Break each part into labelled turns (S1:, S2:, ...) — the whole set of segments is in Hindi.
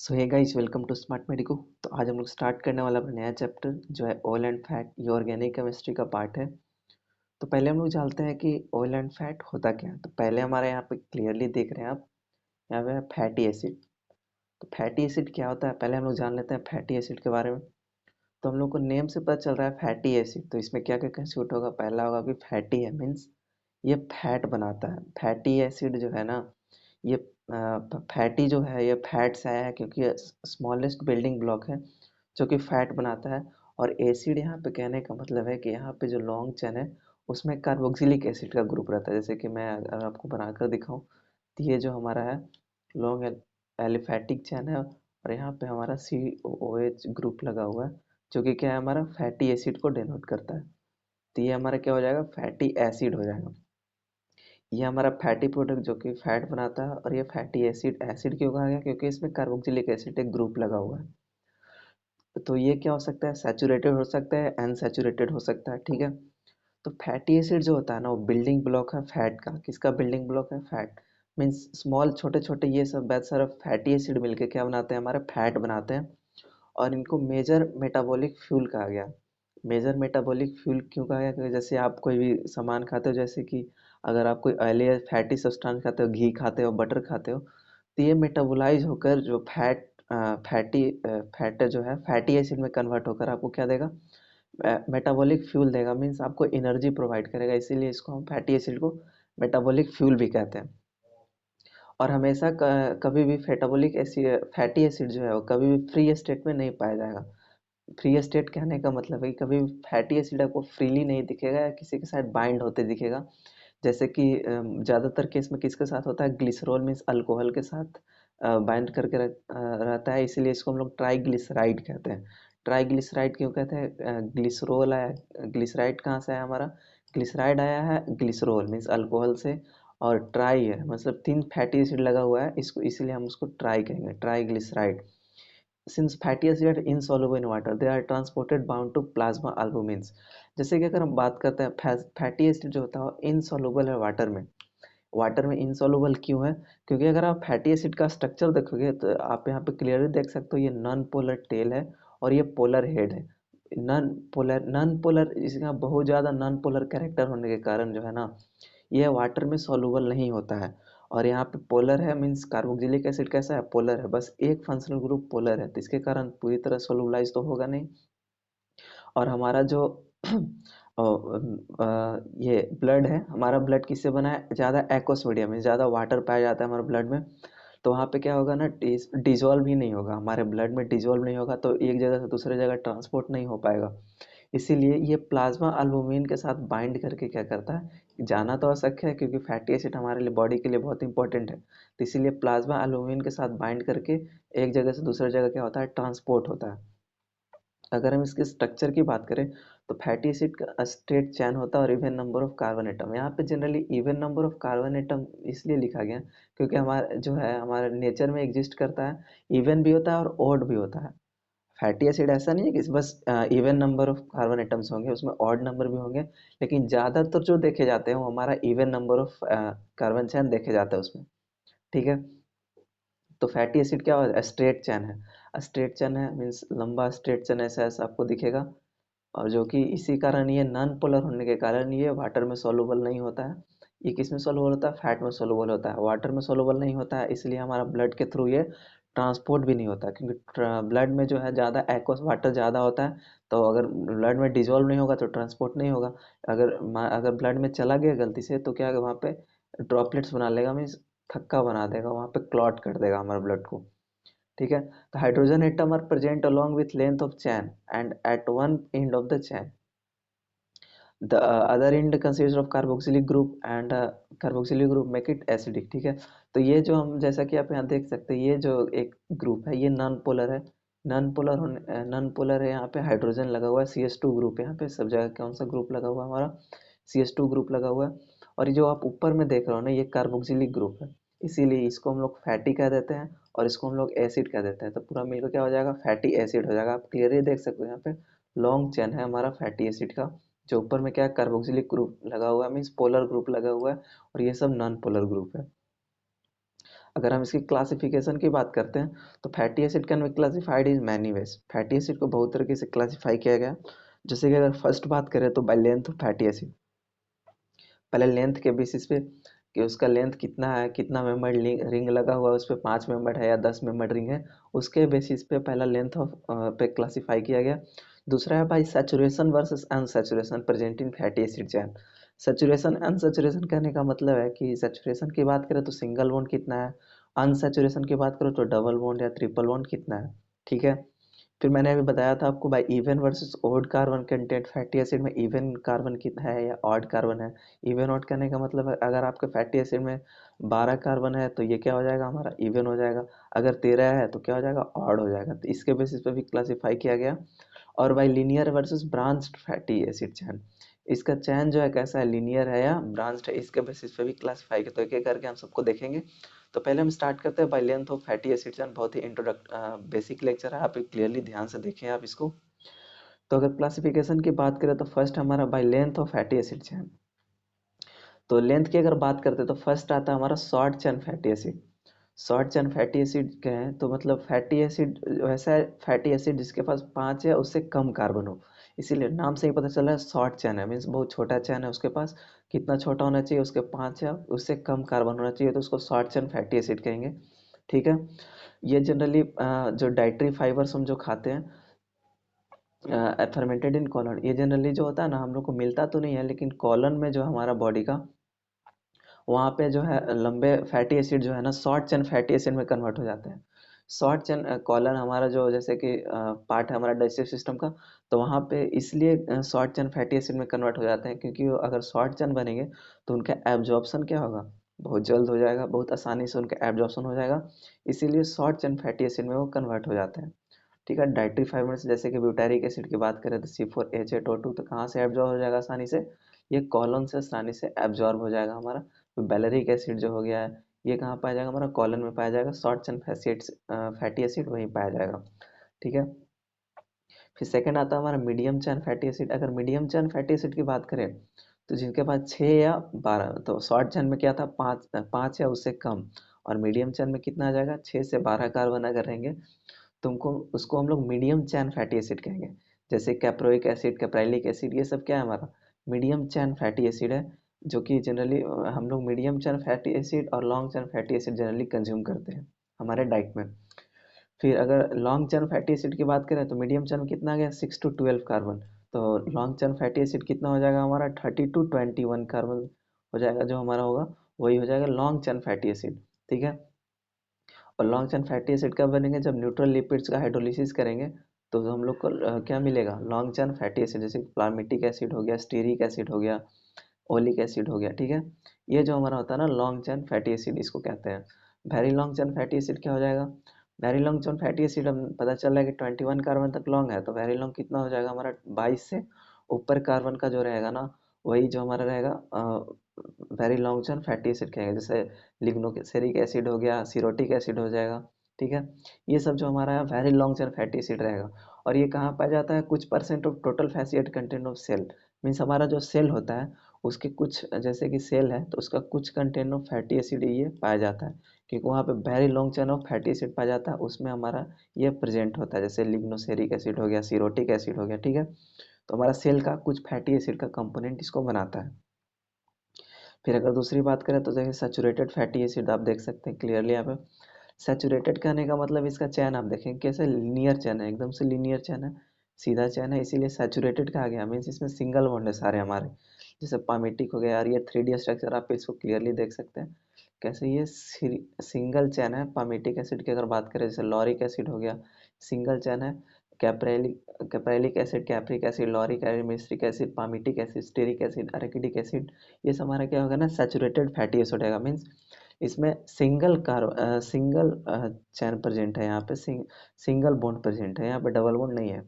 S1: So hey guys, welcome to Smart Medico. तो आज हम लोग स्टार्ट करने वाला अपना नया चैप्टर जो है ऑयल एंड फैट। ये ऑर्गेनिक केमिस्ट्री का पार्ट है। तो पहले हम लोग जानते हैं कि ऑयल एंड फैट होता क्या है। तो पहले हमारे यहाँ पे क्लियरली देख रहे हैं आप, यहाँ पे है फैटी एसिड। तो फैटी एसिड क्या होता है पहले हम लोग जान लेते हैं फैटी एसिड के बारे में। तो हम लोग को नेम से पता चल रहा है फैटी एसिड। तो इसमें क्या क्या कंस्टिट्यूट होगा, पहला होगा कि फैटी है, मीन्स ये फैट बनाता है। फैटी एसिड जो है ना, ये फैटी जो है ये फैट से आया है क्योंकि ये स्मॉलेस्ट बिल्डिंग ब्लॉक है जो कि फैट बनाता है। और एसिड यहाँ पे कहने का मतलब है कि यहाँ पे जो लॉन्ग चेन है उसमें कार्बोक्सिलिक एसिड का ग्रुप रहता है। जैसे कि मैं अगर आपको बनाकर दिखाऊं तो ये जो हमारा है लॉन्ग एलिफैटिक चेन है, और यहाँ पे हमारा COOH ग्रुप लगा हुआ है जो कि क्या है, हमारा फैटी एसिड को डिनोट करता है। तो ये हमारा क्या हो जाएगा, फैटी एसिड हो जाएगा। ये हमारा फैटी प्रोडक्ट जो कि फैट बनाता है। और ये फैटी एसिड एसिड क्यों कहा गया, क्योंकि इसमें कार्बोक्सिलिक एसिड एक ग्रुप लगा हुआ है। तो ये क्या हो सकता है, सैचुरेटेड हो सकता है, अनसैचुरेटेड हो सकता है। ठीक है। तो फैटी एसिड जो होता है ना, वो बिल्डिंग ब्लॉक है फैट का। किसका बिल्डिंग ब्लॉक है, फैट। मीन्स स्मॉल छोटे छोटे ये सब बहुत सारा फैटी एसिड मिलके क्या बनाते हैं, हमारे फैट बनाते हैं। और इनको मेजर मेटाबॉलिक फ्यूल कहा गया। मेजर मेटाबॉलिक फ्यूल क्यों कहा गया, क्योंकि जैसे आप कोई भी सामान खाते हो, जैसे कि अगर आप कोई ऑयली या फैटी सब्सटेंस खाते हो, घी खाते हो, बटर खाते हो, तो ये मेटाबोलाइज होकर जो फैट जो है फैटी एसिड में कन्वर्ट होकर आपको क्या देगा, मेटाबॉलिक फ्यूल देगा। मीन्स आपको एनर्जी प्रोवाइड करेगा। इसीलिए इसको हम फैटी एसिड को मेटाबॉलिक फ्यूल भी कहते हैं। और हमेशा कभी भी फैटी एसिड जो है वो कभी भी फ्री स्टेट में नहीं पाया जाएगा। फ्री स्टेट कहने का मतलब है कि कभी फैटी एसिड आपको फ्रीली नहीं दिखेगा या किसी के साथ बाइंड होते दिखेगा। जैसे कि ज़्यादातर केस में किसके साथ होता है, ग्लिसरॉल मीन्स अल्कोहल के साथ बाइंड करके रहता है। इसीलिए इसको हम लोग ट्राईग्लिसराइड कहते हैं। ट्राईग्लिसराइड क्यों कहते हैं, ग्लिसरॉल आया, ग्लिसराइड कहाँ से आया हमारा, ग्लिसराइड आया है ग्लिसरॉल मीन्स अल्कोहल से। और ट्राई है मतलब तीन फैटी एसिड लगा हुआ है इसको, इसीलिए हम उसको ट्राई कहेंगे, triglyceride. Since fatty acids are insoluble in water, they are transported bound to plasma albumins। जैसे कि अगर हम बात करते हैं फैटी एसिड जो होता है इनसॉल्युबल है वाटर में। वाटर में इनसॉल्युबल क्यों है, क्योंकि अगर आप फैटी एसिड का स्ट्रक्चर देखोगे तो आप यहाँ पे क्लियरली देख सकते हो, ये नॉन पोलर टेल है और ये पोलर हेड है। नॉन पोलर इसका बहुत ज़्यादा नॉन पोलर कैरेक्टर होने के कारण जो है ना, ये वाटर में सॉल्युबल नहीं होता है। और यहाँ पे पोलर है, मीन्स कार्बोक्सिलिक एसिड कैसा है, पोलर है, बस एक फंक्शनल ग्रुप पोलर है, तो इसके कारण पूरी तरह सोलुबलाइज तो होगा नहीं। और हमारा जो ये ब्लड है, हमारा ब्लड किससे बना है, ज़्यादा एक्वस मीडियम में, ज़्यादा वाटर पाया जाता है हमारे ब्लड में। तो वहाँ पे क्या होगा ना, डिजोल्व ही नहीं होगा, हमारे ब्लड में डिजोल्व नहीं होगा, तो एक जगह से दूसरे जगह ट्रांसपोर्ट नहीं हो पाएगा। इसीलिए ये प्लाज्मा अल्बुमिन के साथ बाइंड करके क्या करता है, जाना तो आवश्यक है क्योंकि फैटी एसिड हमारे लिए बॉडी के लिए बहुत इंपॉर्टेंट है। तो इसीलिए प्लाज्मा अल्बुमिन के साथ बाइंड करके एक जगह से दूसरी जगह क्या होता है, ट्रांसपोर्ट होता है। अगर हम इसके स्ट्रक्चर की बात करें तो फैटी एसिड का स्ट्रेट चैन होता है और even number of carbon atom. यहाँ पे generally even number of carbon atom इसलिए लिखा गया क्योंकि हमारा जो है हमारे नेचर में एग्जिस्ट करता है, इवन भी होता है और ऑड भी होता है। फैटी एसिड ऐसा नहीं है कि बस even number of carbon atoms होंगे, उसमें ऑड नंबर भी होंगे, लेकिन ज़्यादातर जो देखे जाते हैं वो हमारा इवन नंबर ऑफ कार्बन चैन देखे जाते हैं उसमें। ठीक है। तो फैटी एसिड क्या है, स्ट्रेट चैन है। स्ट्रेट चैन है मीन्स लंबा स्ट्रेट चैन ऐसा ऐसा आपको दिखेगा। और जो कि इसी कारण ये नॉन पोलर होने के कारण ये वाटर में सॉल्युबल नहीं होता है। ये किस में सॉल्युबल होता है, फैट में सॉल्युबल होता है, वाटर में सॉल्युबल नहीं होता है। इसलिए हमारा ब्लड के थ्रू ये ट्रांसपोर्ट भी नहीं होता, क्योंकि ब्लड में जो है ज़्यादा एक्वस वाटर ज़्यादा होता है। तो अगर ब्लड में डिजोल्व नहीं होगा तो ट्रांसपोर्ट नहीं होगा। अगर ब्लड में चला गया गलती से तो क्या वहाँ पे ड्रॉपलेट्स बना लेगा, मीन्स थक्का बना देगा, वहाँ पे क्लॉट कर देगा हमारे ब्लड को। ठीक है। तो hydrogen atom are present along with length of chain and at one end of the chain the other end consists of carboxylic group and carboxylic group make it acidic। ठीक है। तो ये जो हम जैसा कि आप यहाँ देख सकते हैं, ये जो एक ग्रुप है ये नॉन पोलर है। नॉन पोलर है, यहाँ पे हाइड्रोजन लगा हुआ है, CH2 ग्रुप, यहाँ पे सब जगह कौन सा ग्रुप लगा हुआ है हमारा, CH2 ग्रुप लगा हुआ है। और ये जो आप ऊपर में देख रहे हो ना, ये कार्बोक्सिलिक ग्रुप है। इसीलिए इसको हम लोग फैटी कह देते हैं और इसको हम लोग एसिड कह देते हैं। तो पूरा मिलकर क्या हो जाएगा, फैटी एसिड हो जाएगा। आप क्लियरली देख सकते हो यहाँ पे लॉन्ग चेन है हमारा फैटी एसिड का, जो ऊपर में क्या है, कार्बोक्सिलिक ग्रुप लगा हुआ है, मीन्स पोलर ग्रुप लगा हुआ है। और ये सब नॉन पोलर ग्रुप है। अगर हम इसकी क्लासिफिकेशन की बात करते हैं तो fatty acid can be classified in many ways. Fatty acid को बहुत तरीके से क्लासिफाई किया गया। जैसे कि अगर फर्स्ट बात करें तो bye length of fatty acid, पहले लेंथ के बेसिस पे कि उसका लेंथ कितना है, कितना मेंबर रिंग लगा हुआ है उस पर, 5 मेंबर है या 10 मेंबर रिंग है, उसके बेसिस पे पहला लेंथ ऑफ पे क्लासिफाई किया गया। दूसरा है by saturation versus unsaturation present in fatty acid chain. Saturation unsaturation कहने का मतलब है कि सैचुरेशन की बात करें तो सिंगल बॉन्ड कितना है, अनसैचुरेशन की बात करो तो डबल बॉन्ड या ट्रिपल बॉन्ड कितना है। ठीक है। फिर मैंने अभी बताया था आपको by E one versus odd carbon content, fatty acid में इवन कार्बन कितना है या ऑड कार्बन है। इवन ऑड करने का मतलब है अगर आपके फैटी एसिड में 12 कार्बन है तो ये क्या हो जाएगा, हमारा इवन हो जाएगा। अगर 13 है तो क्या हो जाएगा, ऑड हो जाएगा। तो इसके बेसिस पे भी क्लासीफाई किया गया। और by linear versus branched fatty acid chain, इसका चैन जो है कैसा है, लीनियर है या ब्रांच्ड है, इसके बेसिस पे भी क्लासीफाई किया। तो एक एक करके हम सबको देखेंगे। तो पहले हम स्टार्ट करते हैं by length of fatty acid chain. बहुत ही इंट्रोडक्ट बेसिक लेक्चर है, आप क्लियरली ध्यान से देखें आप इसको। तो अगर क्लासिफिकेशन की बात करें तो फर्स्ट हमारा by length of fatty acid chain. तो लेंथ की अगर बात करते हैं तो फर्स्ट आता है हमारा शॉर्ट चैन फैटी एसिड। शॉर्ट चैन फैटी एसिड कहें तो मतलब फैटी एसिड वैसा है, फैटी एसिड जिसके पास 5 या उससे कम कार्बन हो, इसीलिए नाम से ही पता चल रहा है शॉर्ट चैन है, मीन्स बहुत छोटा चैन है उसके पास। कितना छोटा होना चाहिए, उसके 5 या उससे कम कार्बन होना चाहिए, तो उसको शॉर्ट चैन फैटी एसिड कहेंगे। ठीक है। ये जनरली जो डाइटरी फाइबर्स हम जो खाते हैं फर्मेंटेड इन कॉलन, ये जनरली जो होता है ना हम लोग को मिलता तो नहीं है, लेकिन कॉलन में जो हमारा बॉडी का, वहाँ पे जो है लंबे फैटी एसिड जो है ना शॉर्ट चेन फैटी एसिड में कन्वर्ट हो जाते हैं। शॉर्ट चेन कॉलन हमारा जो जैसे कि पार्ट है हमारा डाइजेस्टिव सिस्टम का, तो वहाँ पे इसलिए शॉर्ट चेन फैटी एसिड में कन्वर्ट हो जाते हैं क्योंकि वो अगर शॉर्ट चेन बनेंगे तो उनका एब्जॉर्प्शन क्या होगा, बहुत जल्द हो जाएगा, बहुत आसानी से उनका एब्जॉर्प्शन हो जाएगा। इसीलिए शॉर्ट चेन फैटी एसिड में वो कन्वर्ट हो जाते हैं। ठीक है। डाइटरी फाइबर्स जैसे कि ब्यूटारिक एसिड की बात करें तो C4H8O2, तो कहाँ से एब्जॉर्ब हो जाएगा आसानी से, ये कॉलन से आसानी से एब्जॉर्ब हो जाएगा हमारा। तो बैलेरिक एसिड जो हो गया है, ये कहाँ पाया जाएगा, हमारा कॉलन में पाया जाएगा। शॉर्ट चेन फैटी एसिड वहीं पाया जाएगा। ठीक है। फिर सेकंड आता है हमारा मीडियम चेन फैटी एसिड। अगर मीडियम चेन फैटी एसिड की बात करें तो जिनके पास 6 या 12, तो शॉर्ट चेन में क्या था, 5 या उससे कम, और मीडियम चेन में कितना आ जाएगा, 6 से 12 कार्बन अगर रहेंगे, तुमको उसको हम लोग मीडियम चैन फैटी एसिड कहेंगे। जैसे कैप्रोइक एसिड, कैप्राइलिक एसिड, ये सब क्या है, हमारा मीडियम चैन फैटी एसिड है। जो कि जनरली हम लोग मीडियम चैन फैटी एसिड और long chain fatty acid generally consume करते हैं हमारे डाइट में। फिर अगर लॉन्ग चैन फैटी एसिड की बात करें तो मीडियम चैन में कितना आ गया, 6 to 12 कार्बन। तो लॉन्ग चैन फैटी एसिड कितना हो जाएगा हमारा, 30 to 21 कार्बन हो जाएगा, जो हमारा होगा वही हो जाएगा लॉन्ग चैन फैटी एसिड। ठीक है। और लॉन्ग चेन फैटी एसिड कब बनेंगे, जब न्यूट्रल लिपिड्स का हाइड्रोलिसिस करेंगे तो हम लोग को क्या मिलेगा, लॉन्ग चेन फैटी एसिड, जैसे प्लामेटिक एसिड हो गया, स्टीरिक एसिड हो गया, ओलिक एसिड हो गया। ठीक है। ये जो हमारा होता है ना लॉन्ग चेन फैटी एसिड, इसको कहते हैं। Very long chain fatty acid क्या हो जाएगा, very long chain fatty acid हम पता चल रहा है कि 21 कार्बन तक लॉन्ग है, तो वेरी लॉन्ग कितना हो जाएगा हमारा, 22 से ऊपर कार्बन का जो रहेगा ना, वही जो हमारा रहेगा very long chain fatty acid कहेंगे। जैसे लिग्नोसेरिक एसिड हो गया, सिरोटिक एसिड हो जाएगा। ठीक है। ये सब जो हमारा है very long chain fatty acid रहेगा। और ये कहाँ पाया जाता है, कुछ percent of total fatty content of cell, means हमारा जो सेल होता है उसके कुछ, जैसे कि सेल है तो उसका कुछ कंटेंट ऑफ फैटी एसिड ये पाया जाता है, क्योंकि वहाँ पे very long chain of fatty acid पाया जाता है, उसमें हमारा ये प्रेजेंट होता है, जैसे लिग्नोसेरिक एसिड हो गया, सिरोटिक एसिड हो गया। ठीक है। तो हमारा सेल का कुछ फैटी एसिड का कंपोनेंट इसको बनाता है। फिर अगर दूसरी बात करें तो देखिए सैचुरेटेड फैटी एसिड, आप देख सकते हैं क्लियरली यहाँ पे। सैचुरेटेड कहने का मतलब इसका चैन आप देखें कैसे लीनियर चैन है, एकदम से लीनियर चैन है, सीधा चैन है, इसीलिए सैचुरेटेड कहा गया। मीन्स इसमें सिंगल बॉन्ड है सारे हमारे, जैसे पामेटिक हो गया, और ये 3D स्ट्रक्चर आप इसको क्लियरली देख सकते हैं कैसे ये सिंगल चैन है। पामेटिक एसिड की अगर बात करें, जैसे लॉरिक एसिड हो गया, सिंगल चैन है। Caprylic acid, capric acid, lauric acid, myristic acid, palmitic acid, stearic acid, arachidic acid, ये सब हमारा क्या होगा ना, सैचुरेटेड फैटी एसिड होगा। मीन्स इसमें सिंगल चैन प्रेजेंट है, यहाँ पे सिंगल बॉन्ड प्रेजेंट है, यहाँ पे डबल बॉन्ड नहीं है।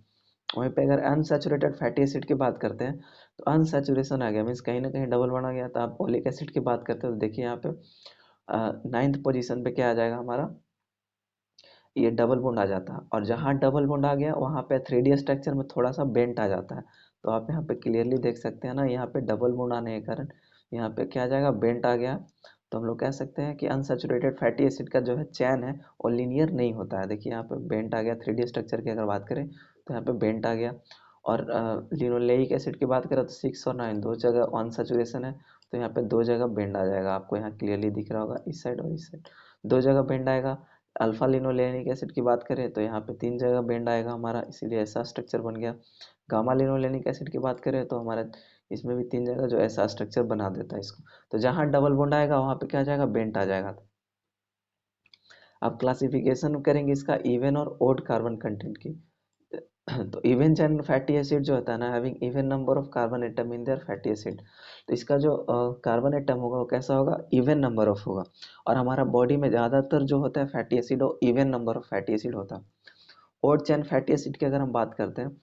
S1: वहीं पे अगर अनसैचुरेटेड फैटी एसिड की बात करते हैं तो अनसैचुरेशन आ गया, मीन्स कहीं ना कहीं डबल बॉन्ड आ गया। तो आप ओलिक एसिड की बात करते हो तो देखिए यहाँ पे 9th पोजीशन पे क्या आ जाएगा हमारा, ये डबल बॉन्ड आ जाता है। और जहाँ डबल बॉन्ड आ गया वहाँ पे 3D स्ट्रक्चर में थोड़ा सा बेंट आ जाता है। तो आप यहाँ पे क्लियरली देख सकते हैं ना, यहाँ पे डबल बॉन्ड आने के कारण यहाँ पे क्या आ जाएगा, बेंट आ गया। तो हम लोग कह सकते हैं कि अनसैचुरेटेड फैटी एसिड का जो है चैन है वो लीनियर नहीं होता है। देखिए यहाँ पे बेंट आ गया, 3D स्ट्रक्चर की अगर बात करें तो यहाँ पे बेंट आ गया। और लिनोलेइक एसिड की बात करें तो 6 और 9 दो जगह अनसैचुरेशन है, तो यहाँ पे दो जगह बेंड आ जाएगा, आपको यहाँ क्लियरली दिख रहा होगा, इस साइड और इस साइड दो जगह बेंड आएगा। अल्फा लिनोलेनिक एसिड की बात करें तो यहाँ पे 3 जगह बेंड आएगा हमारा, इसीलिए ऐसा स्ट्रक्चर बन गया। गामा लिनोलेनिक एसिड की बात करें तो हमारा इसमें भी 3 जगह जो ऐसा स्ट्रक्चर बना देता है इसको। तो जहाँ डबल बॉन्ड आएगा वहाँ पे क्या आ जाएगा, बेंट आ जाएगा। अब क्लासिफिकेशन करेंगे इसका इवन और ओड कार्बन कंटेंट की। तो इवन चैन फैटी एसिड जो होता है ना, having even number of carbon atom in their fatty acid, तो इसका जो कार्बन एटम होगा वो कैसा होगा, इवन नंबर ऑफ होगा। और हमारा बॉडी में ज़्यादातर जो होता है फैटी एसिड वो even number of fatty acid होता है। ओड चैन फैटी एसिड की अगर हम बात करते हैं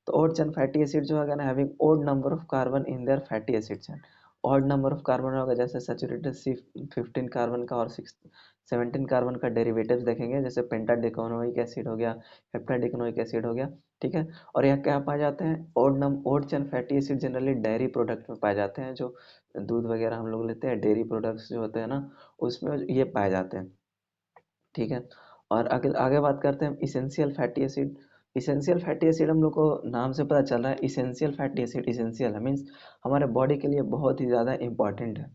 S1: तो ओड चैन फैटी एसिड जो है ना, having odd number of carbon in their fatty acid chain. Odd number of carbon होगा, जैसे सैचुरेटेड C15 कार्बन का और 17 कार्बन का डेरिवेटिव्स देखेंगे, जैसे पेंटाडिकॉनोइक एसिड हो गया, हेप्टाडिकॉनोइक एसिड हो गया, ठीक है। और यह क्या पाए जाते हैं, odd chain fatty acid generally dairy product में पाए जाते हैं, जो दूध वगैरह हम लोग लेते हैं, डेयरी प्रोडक्ट्स जो होते हैं ना उसमें ये पाए जाते हैं, ठीक है। और आगे आगे बात करते हैं essential fatty acid. Essential fatty acid हम लोग को नाम से पता चल रहा है, इसेंशियल फैटी एसिड इसेंशियल है मीन्स हमारे बॉडी के लिए बहुत ही ज़्यादा इंपॉर्टेंट है।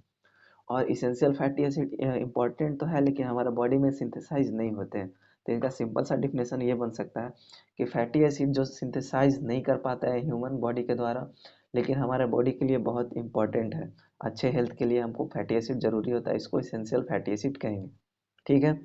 S1: और इसेंशियल फैटी एसिड इंपॉर्टेंट तो है लेकिन हमारे बॉडी में सिंथेसाइज नहीं होते हैं। तो इनका सिंपल सा डिफिनेशन ये बन सकता है कि फैटी एसिड जो सिंथेसाइज नहीं कर पाता है ह्यूमन बॉडी के द्वारा, लेकिन हमारे बॉडी के लिए बहुत इंपॉर्टेंट है, अच्छे हेल्थ के लिए हमको फैटी एसिड जरूरी होता है, इसको इसेंशियल फैटी एसिड कहेंगे, ठीक है।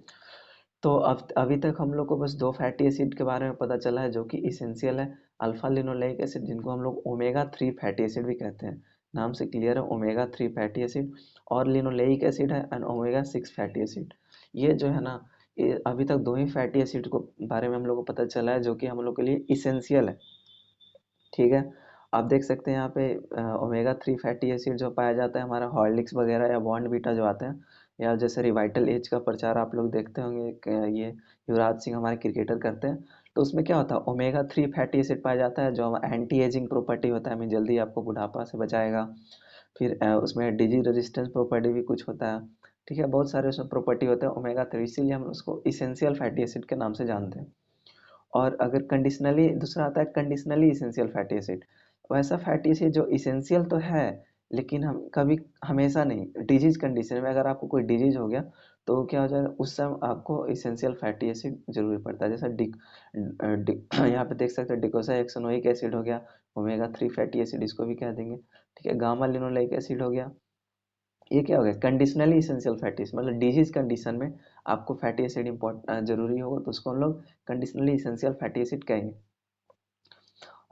S1: तो अब अभी तक हम लोग को बस दो फैटी एसिड के बारे में पता चला है जो कि इसेंशियल है, अल्फा लिनोलेइक एसिड जिनको हम लोग ओमेगा 3 फैटी एसिड भी कहते हैं, नाम से क्लियर है, ओमेगा 3 फैटी एसिड। और लिनोलेइक एसिड है एंड ओमेगा 6 फैटी एसिड। ये जो है ना, ये अभी तक दो ही फैटी एसिड को बारे में हम लोग को पता चला है जो कि हम लोग के लिए इसेंशियल है, ठीक है। आप देख सकते हैं यहाँ पे ओमेगा 3 फैटी एसिड जो पाया जाता है हमारा हॉर्लिक्स वगैरह या बॉर्नवीटा जो आते हैं, या जैसे रिवाइटल एज का प्रचार आप लोग देखते होंगे ये युवराज सिंह हमारे क्रिकेटर करते हैं, तो उसमें क्या होता है, ओमेगा 3 फैटी एसिड पाया जाता है जो एंटी एजिंग प्रॉपर्टी होता है, हमें जल्दी आपको बुढ़ापा से बचाएगा। फिर उसमें डिजीज रेजिस्टेंस प्रॉपर्टी भी कुछ होता है, ठीक है, बहुत सारे उसमें प्रॉपर्टी होते हैं ओमेगा 3, इसीलिए हम उसको इसेंशियल फैटी एसिड के नाम से जानते हैं। और अगर कंडीशनली दूसरा आता है कंडीशनली इसेंशियल फैटी एसिड, वैसा फैटी एसिड जो इसेंशियल तो है लेकिन हम कभी हमेशा नहीं, डिजीज कंडीशन में अगर आपको कोई डिजीज हो गया तो क्या हो जाएगा, उस समय आपको इसेंशियल फैटी एसिड जरूरी पड़ता है, जैसा यहाँ पे देख सकते हैं डिकोसा एक्सोनोइक एसिड हो गया, ओमेगा 3 फैटी एसिड इसको भी कह देंगे, ठीक है। गामा लिनोलेइक एसिड हो गया, ये क्या हो गया, कंडीशनली इसेंशियल फैटी एसिड, मतलब डिजीज कंडीशन में आपको फैटी एसिड जरूरी होगा तो उसको हम लोग कंडीशनली इसेंशियल फैटी एसिड कहेंगे।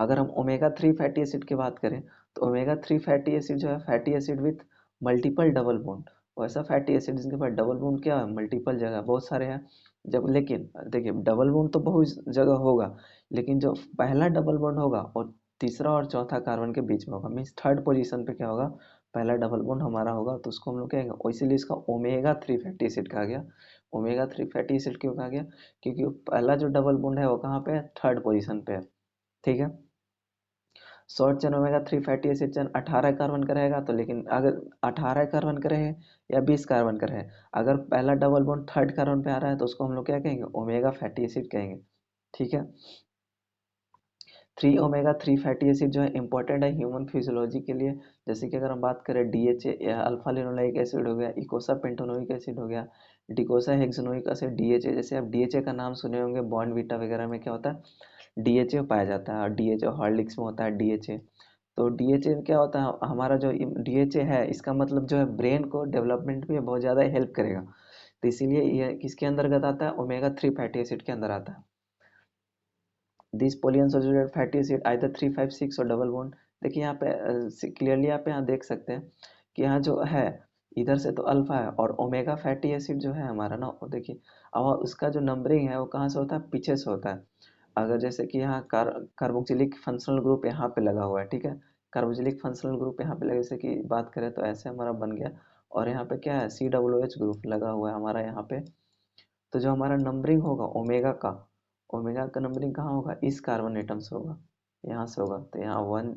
S1: अगर हम ओमेगा 3 फैटी एसिड की बात करें तो ओमेगा 3 फैटी एसिड जो है fatty acid with multiple double bond, वैसा फैटी एसिड जिनके पास डबल बॉन्ड क्या है, मल्टीपल जगह बहुत सारे हैं। जब लेकिन देखिए डबल बॉन्ड तो बहुत जगह होगा, लेकिन जो पहला डबल बॉन्ड होगा और तीसरा और चौथा कार्बन के बीच में होगा, मीन्स थर्ड पोजीशन पे क्या होगा, पहला डबल बॉन्ड हमारा होगा, तो उसको हम लोग कहेंगे, इसीलिए इसका ओमेगा 3 फैटी एसिड कहा गया। ओमेगा 3 फैटी एसिड क्यों कहा गया, क्योंकि पहला जो डबल बॉन्ड है वो कहाँ पे है, थर्ड पोजीशन पे है, ठीक है। Short chain omega 3 fatty acid chain 18 carbon का रहेगा, तो लेकिन अगर 18 कार्बन का रहे या 20 कार्बन का रहे, अगर पहला डबल बॉन्ड थर्ड कार्बन पे आ रहा है तो उसको हम लोग क्या कहेंगे, ओमेगा फैटी एसिड कहेंगे, ठीक है। 3 ओमेगा 3 फैटी एसिड जो है इंपॉर्टेंट है ह्यूमन फिजियोलॉजी के लिए, जैसे कि अगर हम बात करें डीएचए या अल्फा लिनोलेइक एसिड हो गया, इकोसा पेंटोनोइक एसिड हो गया, डिकोसा हेक्सेनोइक एसिड, डीएचए, जैसे आप डीएचए का नाम सुने होंगे, बॉर्नवीटा वगैरह में क्या होता है, डीएचए पाया जाता है, और डीएचए हॉर्लिक्स में होता है डीएचए। तो डीएचए क्या होता है, हमारा जो डीएचए है इसका मतलब जो है ब्रेन को डेवलपमेंट में बहुत ज़्यादा हेल्प करेगा, तो इसीलिए ये किसके अंतर्गत आता है, ओमेगा 3 फैटी एसिड के अंदर आता है। This polyunsaturated fatty acid either 3, 5, 6 और डबल बॉन्ड। देखिए यहाँ पे क्लियरली आप यहाँ देख सकते हैं कि यहाँ जो है इधर से तो अल्फा है, और ओमेगा फैटी एसिड जो है हमारा ना, वो देखिए और उसका जो नंबरिंग है वो कहाँ से होता है, पीछे से होता है। अगर जैसे कि यहाँ कार्बोक्सिलिक फंक्शनल ग्रुप यहाँ पे लगा हुआ है, ठीक है, कार्बोक्सिलिक फंक्शनल ग्रुप यहाँ पे लगे, जैसे कि बात करें तो ऐसे हमारा बन गया, और यहाँ पे क्या है, COOH ग्रुप लगा हुआ है हमारा यहाँ पे। तो जो हमारा नंबरिंग होगा ओमेगा का नंबरिंग कहाँ होगा, इस कार्बन एटम से होगा, यहाँ से होगा, तो यहाँ 1,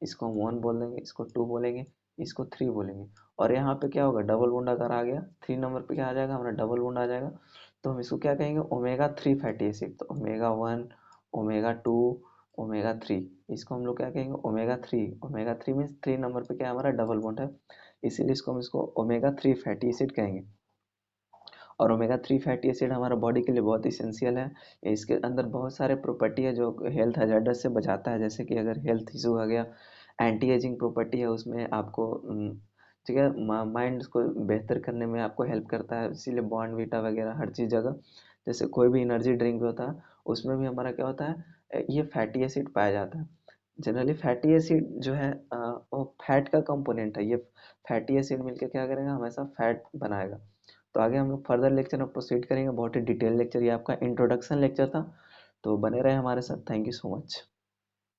S1: इसको हम 1 बोल देंगे, इसको 2 बोलेंगे, इसको 3 बोलेंगे। और यहाँ पे क्या होगा, डबल बॉन्ड अगर आ गया 3 नंबर पे, क्या आ जाएगा हमारा, डबल बॉन्ड आ जाएगा। तो हम इसको क्या कहेंगे, ओमेगा 3 फैटी एसिड। तो ओमेगा 1, ओमेगा 2, ओमेगा 3, इसको हम लोग क्या कहेंगे, ओमेगा 3। ओमेगा 3 मीन्स 3 नंबर पे क्या है हमारा, डबल बॉन्ड है, इसीलिए इसको हम इसको ओमेगा 3 फैटी एसिड कहेंगे। और ओमेगा 3 फैटी एसिड हमारा बॉडी के लिए बहुत इसेंशियल है। इसके अंदर बहुत सारे प्रॉपर्टी है जो हेल्थ हजार्डस से बचाता है, जैसे कि अगर हेल्थ इशू आ गया, एंटी एजिंग प्रॉपर्टी है उसमें आपको, ठीक है, माइंड को बेहतर करने में आपको हेल्प करता है, इसीलिए बॉर्नवीटा वगैरह हर चीज़ जगह, जैसे कोई भी एनर्जी ड्रिंक भी होता है उसमें भी हमारा क्या होता है, ये फैटी एसिड पाया जाता है। जनरली फैटी एसिड जो है वो फैट का कंपोनेंट है। ये फैटी एसिड मिलकर क्या करेगा, हमेशा फैट बनाएगा। तो आगे हम लोग फर्दर लेक्चर में प्रोसीड करेंगे, बहुत ही डिटेल लेक्चर, ये आपका इंट्रोडक्शन लेक्चर था। तो बने रहे हमारे साथ, थैंक यू सो मच।